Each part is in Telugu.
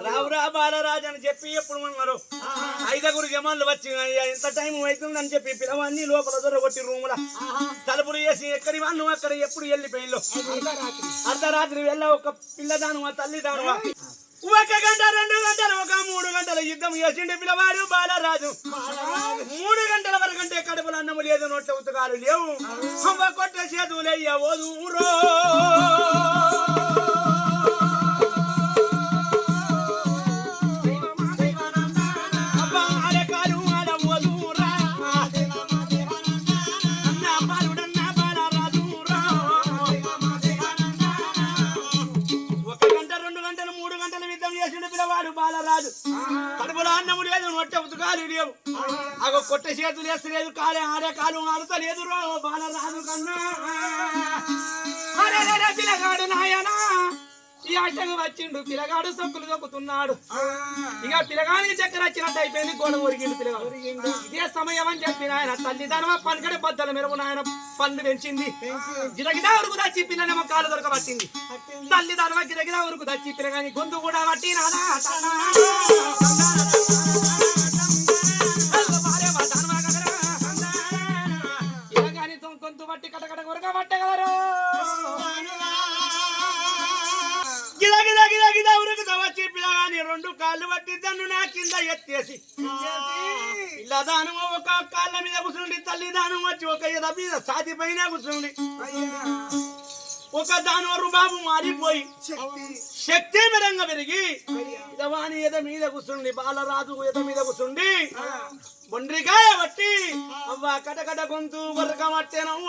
రావురా బాలరాజు అని చెప్పి ఎప్పుడు ఉన్నారు 5 జమాన్లు వచ్చి ఎంత టైం అవుతుందని చెప్పి పిల్లవాన్ని లోపల దొరగొట్టి రూముల తలుపులు వేసి ఎక్కడి వాళ్ళు అక్కడ ఎప్పుడు వెళ్ళిపోయిందో అర్ధరాత్రి వెళ్ళ ఒక పిల్లదాను తల్లిదానువా 1 గంట 2 గంటలు 3 గంటల యుద్ధం చేసిండే పిల్లవాడు బాలరాజు 3 గంటల వరకంటే కడుపులు అన్నము లేదు నోట్ల ఉతకాలు లేవు కొట్ట చేతులయ్య ఓదూరో బాలరాజు కడుపులో అన్నము లేదు నొట్టె ఉతకాలు లేవు అగో కొట్ట చేతులు వేస్తలేదు కాలే ఆడే కాలు ఆడతలేదు రో బాలరాజు కన్నా పిల్లగాడు నాయనా ఈ ఆటకు వచ్చిండు పిల్లగాడు సొక్కులు దొక్కుతున్నాడు ఇక పిల్లగానికి చక్కెర వచ్చినట్టు అయిపోయింది గోడ ఒరిగిండు పిల్లగాడు ఇదే సమయం అని చెప్పి ఆయన తల్లిదండ్రుల పనికడే బద్దల మెరుగు ఆయన పన్ను పెంచింది గిరగిదా వరకు దచ్చి పిల్లనేమో కాలు దొరకబట్టింది తల్లిదండ్రుల గిరగిదా వరకు దచ్చి పిల్లగాని గొంతు కూడా పట్టినాదా పిల్లగాని గొంతు పట్టి కటకట కొరక పట్టగలరు వచ్చి పిల్లగాని 2 కాళ్ళు పట్టి దన్ను నా కింద ఎత్తేసి పిల్లదాను ఒక కాళ్ళ మీద కూర్చుండి తల్లిదానం వచ్చి ఒక ఎద మీద సాతి పైన కూర్చుండి ఒక దాని బాబు మారిపోయి శక్తి మెరంగా పెరిగి పిల్లవాని ఎద మీద కూర్చుండి బాలరాజు ఎద మీద కూర్చుండి బొండ్రికాయ బట్టి అవ్వ కటకట గొంతు వరక మట్టేనవ్వ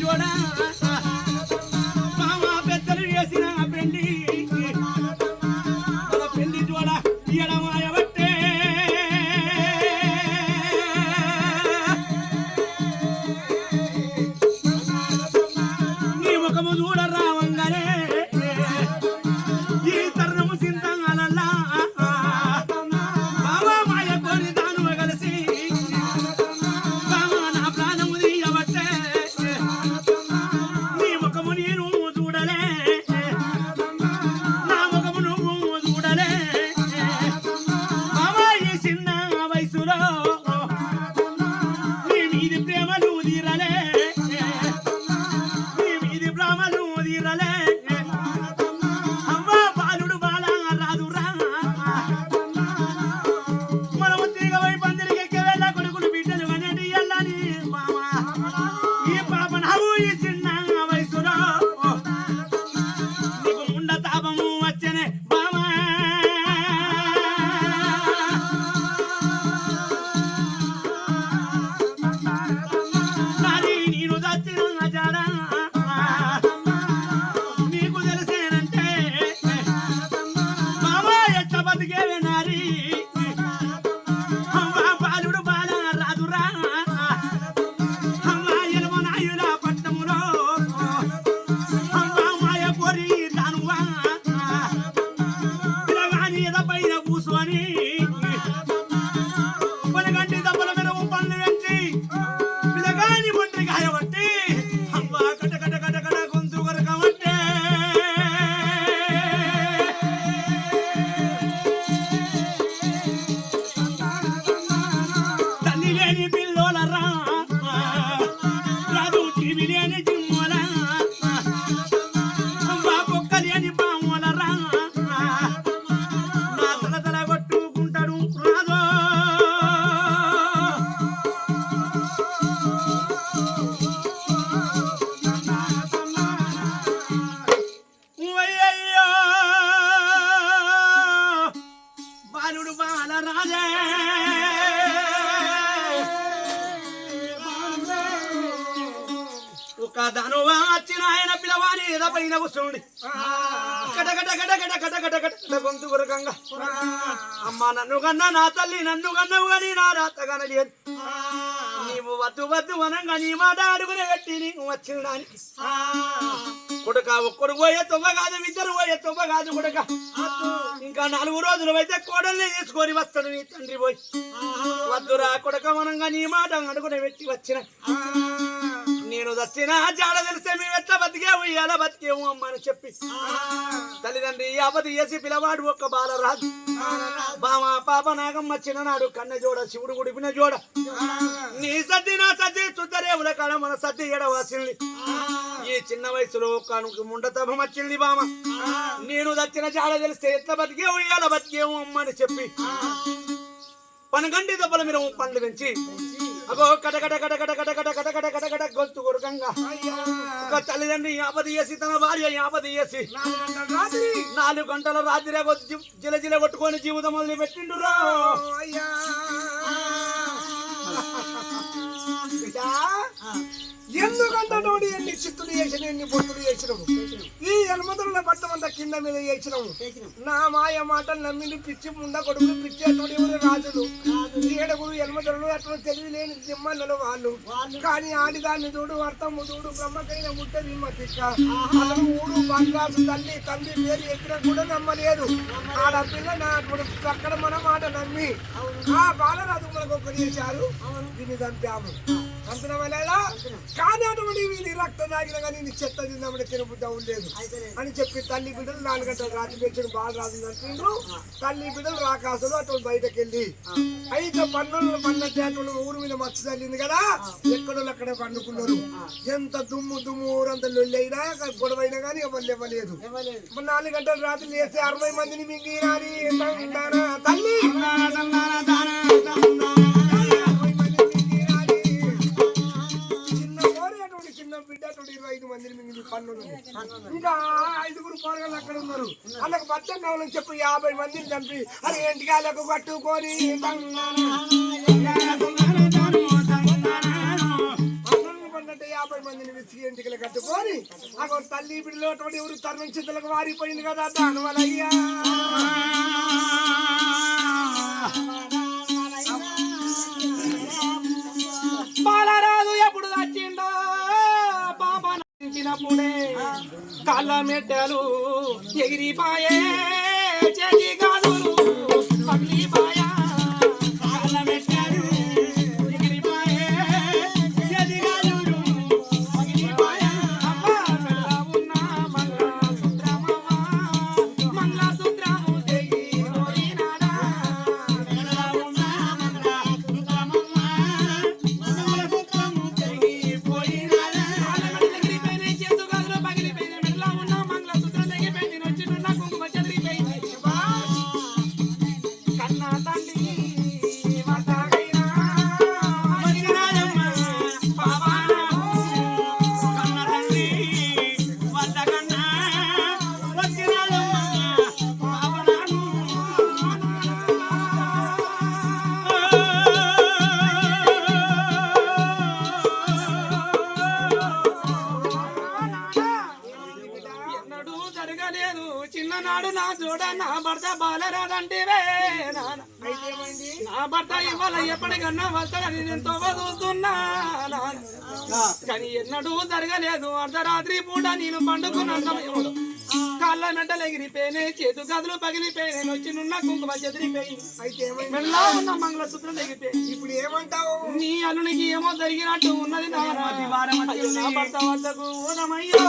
జోడా మామ పెద్దలు చేసిన పెళ్లి అదే ఒక ధనువా వచ్చిన ఆయన పిలవాని పైన కూర్చోండి కటకట కటకట కటకట కట గొంతు గురకంగా అమ్మ నన్ను కన్నా నా తల్లి నన్ను కన్నవు కానీ నా రాతగాన లేదు నీవు వద్దు వద్దు అనంగా నీ మాట అడుగునే పెట్టి నీకు వచ్చిన దానికి కొడుక ఒక్కడు పోయే తొవ్వ కాదు ఇద్దరు పోయే తొవ్వ కాదు కొడుక ఇంకా 4 రోజులు అయితే కోడల్ని తీసుకొని వస్తాడు నీ తండ్రి పోయి వద్దురా కొడుక మనంగా నీ మాట అడుగునే పెట్టి వచ్చిన నేను చచ్చిన జాడ తెలిస్తే మేము ఎట్లా బతికేవు ఎలా బతికేవు అమ్మ అని చెప్పి తల్లిదండ్రి ఆపది చేసి పిలవాడు ఒక్క బాలరాజు బామ పాప నాగమ్మ చిన్ననాడు కన్న జోడ శివుడు గుడిపిన జోడ నీ సద్ది నా సద్ది చుద్దరేవుల కాడ మన సద్ది ఎడవాసింది ఈ చిన్న వయసులో కనుక ముండతభం వచ్చింది బామ నేను చచ్చిన జాడ తెలిస్తే ఎట్లా బతికేవు ఎలా బతికేవు అమ్మ అని చెప్పి పనగండి దెబ్బల మీరు పండ్లు పెంచి అగో కటకట కటకట కటకట కటకట కటకట గొంతు కొరకంగా ఒక తల్లిదండ్రి ఆపది చేసి తన భార్య ఆపది చేసి 4 గంటల రాత్రి జిల జిల కొట్టుకొని జీవితం మొదలు పెట్టిండురా ఎందుకంటే నోడి ఎన్ని చిత్తులు చేసిన ఎన్ని బొత్తులు చేసినాము ఈ ఎనమదుల బట్టమంతా కింద మీద చేసినాము నా మాయ మాటలు నమ్మిని పిచ్చి ముండ కొడుకులు పిచ్చేటోడు ఎవరు రాజులు 7 ఎనమదులు అట్లా తెలివి లేని దిమ్మన్నలు వాళ్ళు కానీ ఆడిదాన్ని చూడు అర్థము చూడు బ్రహ్మకైన ముట్టది మా తిక్క అతను ఊడు బంగాసు తల్లి తండ్రి పేరు ఎక్కడ కూడా నమ్మలేదు ఆడపిల్ల నా అక్కడ మన మాట నమ్మి ఆ బాలరాజు మనకు ఒకరు చేశారు దీన్ని చంపాము చంపిన వేళ కానీ అటువంటి వీని రక్తం తాగిన కానీ నీ చెత్త తిందామని తినబుద్ధ ఉండలేదు అని చెప్పి తల్లి బిడ్డలు 4 గంటలు రాత్రి పెంచిన బాలరాజు అంటుండ్రు తల్లి బిడ్డలు రాకాసులు అటువంటి బయటకు వెళ్ళి అయితే పన్నట్టే అటువంటి ఊరు మీద మచ్చ తల్లింది కదా ఎక్కడో అక్కడే పండుకున్నారు ఎంత దుమ్ము దుమ్ము ఊరంతా లొల్లైనా గొడవైనా కానీ ఎవరు ఇవ్వలేదు 4 గంటల రాత్రి లేస్తే 60 మందిని మింగిరాని తల్లి బిడ్డ 25 మందిని మింగి పన్నులు ఇంకా 5 పోరగాళ్ళు అక్కడ ఉన్నారు వాళ్ళకి బచ్చం కావాలని చెప్పి 50 మందిని చంపి అది ఎంటికాయలకు కట్టుకొని పన్నట్టు 50 మందిని విసిగి ఎంటికలు కట్టుకొని అక్కడ తల్లి బిడ్డలో ఎవరు తరుణం చింతలకు వారిపోయింది కదా దానివల్లయ్యా బాలరాజు ఎప్పుడు వచ్చిండో పాపనప్పుడే కాళ్ళ మెట్టలు ఎగిరిపాయే చెడి గాజులు పగిలిపాయా కాళ్ళ మెట్టలు ఎగిరిపాయే చెడి గాజులు పగిలిపాయా ఉన్న మంగళసూత్రము తెగి పోయినాడా చిన్ననాడు నా జోడ నా భర్త బాలరాదంటేవే నా భర్త ఇవాళ ఎప్పటికన్నా వస్తాడని నేను ఎంతో చూస్తున్నా కానీ ఎన్నడూ జరగలేదు అర్ధరాత్రి పూట నేను పండుకున్న సమయంలో కాళ్ళ మెడ్డలు ఎగిరిపోయినాయి చేతు గదులు పగిలిపోయినాయి వచ్చి నున్న కుంకుమ చెదిరిపోయింది మెడలో ఉన్న మంగళసూత్రం తెగిపోయింది ఇప్పుడు ఏమంటావు నీ అల్లునికి ఏమో జరిగినట్టు ఉన్నది నా భర్త వద్దకు ఊరమయ్యో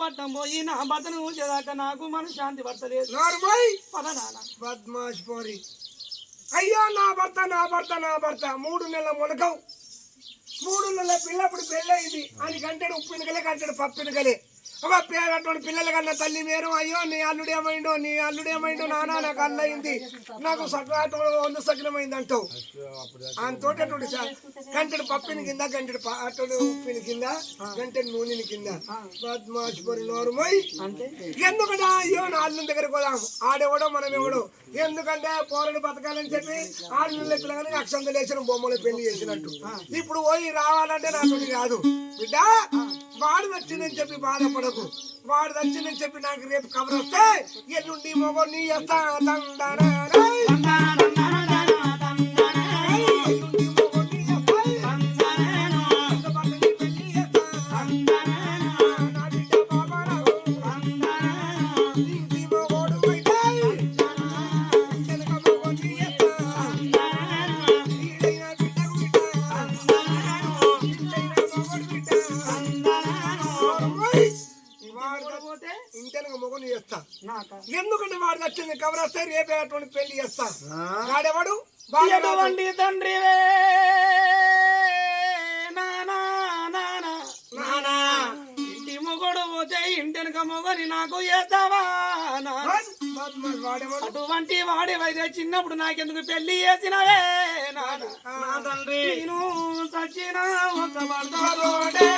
పట్టం పోయి నా భర్తను ఊసేదాకా నాకు మన శాంతి పడతలేదు బద్మాష్ పోరి అయ్యో నా భర్త 3 నెలల మొలకం 3 నెలల పిల్లప్పుడు పెళ్ళయింది అని కంటాడు ఉప్పినకలే కంటాడు పప్పినకలే ఒక పేదటువంటి పిల్లల కన్నా తల్లి మేరు అయ్యో నీ అల్లుడేమైందో నానా నాకు అల్లయింది నాకు వంద సగ్నమైంది అంటావు అంతోటి గంటెడు పప్పిని కింద గంటెడు అటు ఉప్పిని కింద గంటెడు నూనెని కింద బద్మాషిపోయి నోరుమోయ్ ఎందుకంటే అయ్యో నా అల్లుని దగ్గరికి పోదాం ఆడెవడో మనం ఎవడో ఎందుకంటే పోరడు బతకాలని చెప్పి ఆడపిల్ల పిల్లగానే అక్షంతలు వేసిన బొమ్మలు పెళ్లి చేసినట్టు ఇప్పుడు పోయి రావాలంటే నాతోటి కాదు బిడ్డ వాడు వచ్చిందని చెప్పి బాధపడకు వాడు వచ్చిందని చెప్పి నాకు రేపు కబర్ వస్తే ఎల్లుండి మొగోని చేస్తా ఇంటెనక మొగని చేస్తా ఎందుకంటే వాడు వచ్చింది కబర్ వస్తే రేపే అటువంటి పెళ్లి చేస్తా వాడెవడు ఎటువంటి తండ్రివే ఇంటి మొగడు పోతే ఇంటెనక మొగని నాకు చేస్తావా అటువంటి వాడేవైతే చిన్నప్పుడు నాకెందుకు పెళ్లి చేసినవే నా తండ్రి నేను సచిన ఒక భర్తతోటే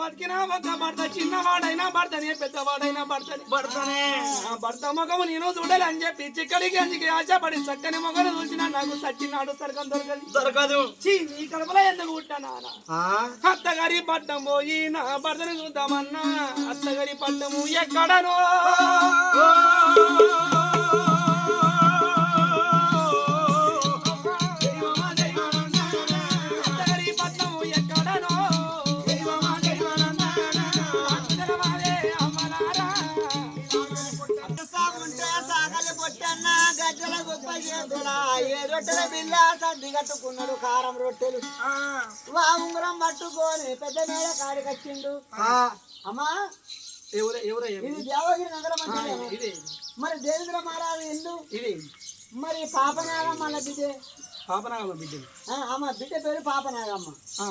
బతికినా ఒక భర్త చిన్నవాడైనా భర్తనే పెద్దవాడైనా భర్తనే భర్త మొగము నేను చూడాలని చెప్పి చిక్కడి గంజికి ఆశపడి చక్కని మొగను చూసినా నాకు సచ్చినాడు సరకం దొరకదు నీ కడుపులో ఎందుకు పుట్టానా అత్తగారి పట్టం పోయి నా భర్తను చూద్దామన్నా అత్తగారి పట్టము ఎక్కడనో రొట్టెల బిల్ల సర్ది కట్టుకున్నాడు కారం రొట్టెలు వా ఉంగరం పట్టుకొని పెద్ద మేడ కాడికొచ్చిండు అమ్మా ఇది దేవగిరి నగరం అంటే మరి దేవేంద్ర మహారాజు ఇల్లు ఇది మరి పాపనాగమ్మ అన్న బిడ్డే పాపనాగమ్మ బిడ్డ అమ్మ బిడ్డ పేరు పాపనాగమ్మ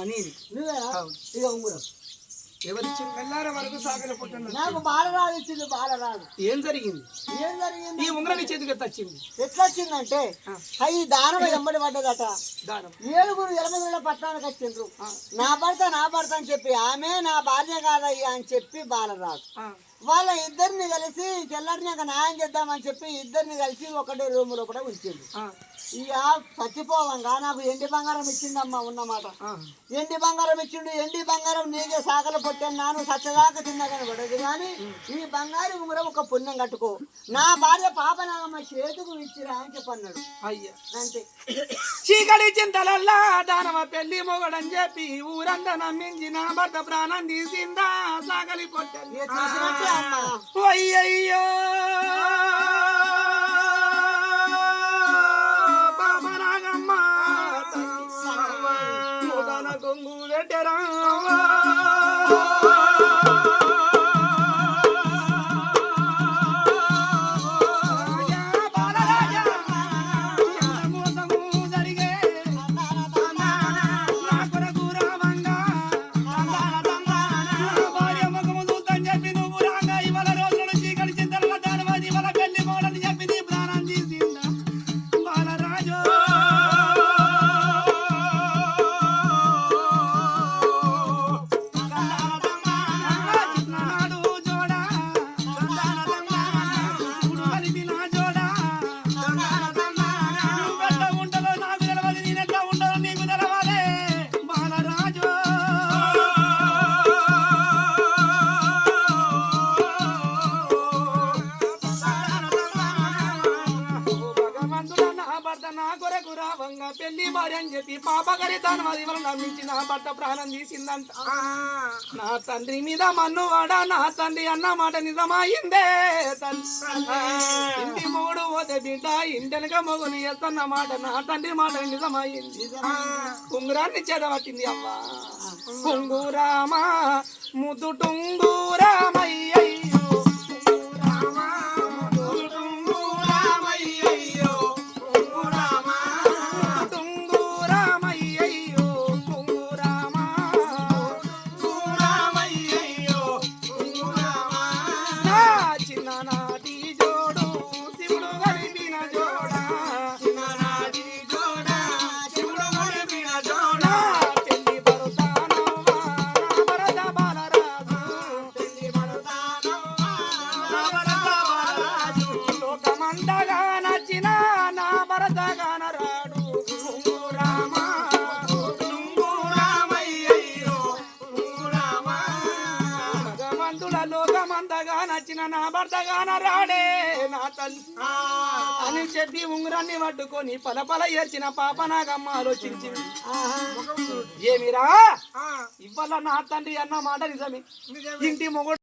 నీది నువ్వేనా ఇక ఉంగరం ఎవరిచ్చింది వెళ్ళారా వరకు సాగర పుట్టిన నాకు బాలరాజు ఇచ్చింది బాలరాజు ఏం జరిగింది ఈ ఉంగరం నీ చేతికి వచ్చింది ఎట్లా వచ్చిందంటే అవి దానం ఎంబడి పడ్డదట ఏడుగురు 8 పట్టణానికి వచ్చిండ్రు నా భర్త అని చెప్పి ఆమె నా భార్య కాదయ్యా అని చెప్పి బాలరాజు వాళ్ళ ఇద్దరిని కలిసి తెల్లారినాక న్యాయం చేద్దామని చెప్పి ఇద్దరిని కలిసి ఒకటే రూమ్ లోపల ఉంచింది ఇక చచ్చిపోవంగా నాకు ఎండి బంగారం ఇచ్చిందమ్మా ఉన్నమాట ఎండి బంగారం ఇచ్చిండు ఎండి బంగారం నీకే సాగలు పొట్టాను నాను సచ్చదాకా తిన్నగానే పడదు కానీ ఈ బంగారు ఉంగరం ఒక పుణ్యం కట్టుకో నా భార్య పాపనాగమ్మ చేతుకు ఇచ్చిరా అని చెప్పన్నాడు అయ్యా అంతే చీకటి చింతలల్లా దానవ పెళ్లి మొగడని చెప్పి ఊరంతా నమ్మించి నా భర్త ప్రాణం తీసిందా సాగలి పొట్టాను అయ్యయ్యో పాపనాగమ్మ కొంగు పెట్టరా చెప్పి పాపగడి దాని అది వల్ల నమ్మించి నా భర్త ప్రాణం తీసిందంట. నా తండ్రి మీద మన్నువాడ నా తండ్రి అన్న మాట నిజమాయిందే తండ్రి. ఇంటి మొగుడు పోతే బిడ్డ ఇంటెనక మొగుని ఎత్తన్న మాట నా తండ్రి మాట నిజమైంది. ఉంగురాన్ని చెదవట్టింది అవ్వా ఉంగురామా ముద్దు టుంగురామయ్యయ్యో చిన్ననాటి జోడు శివుడు కలిపిన జోడా పెళ్లి పరుతానవ్వా నా భరత బాలరాజు లోకమంతగా నచ్చిన నా భరత గానరాడు ఉంగురామా భగవంతుడ లోకమంతగా నచ్చిన నా భర్త గానరాడే నా తల్లి అని చెప్పి ఉంగరాన్ని పట్టుకొని పలపల ఏర్చిన పాప నాగమ్మ ఆలోచించింది. ఏమిరా ఇవ్వాల నా తండ్రి అన్న మాట నిజమే. ఇంటి మొగుడు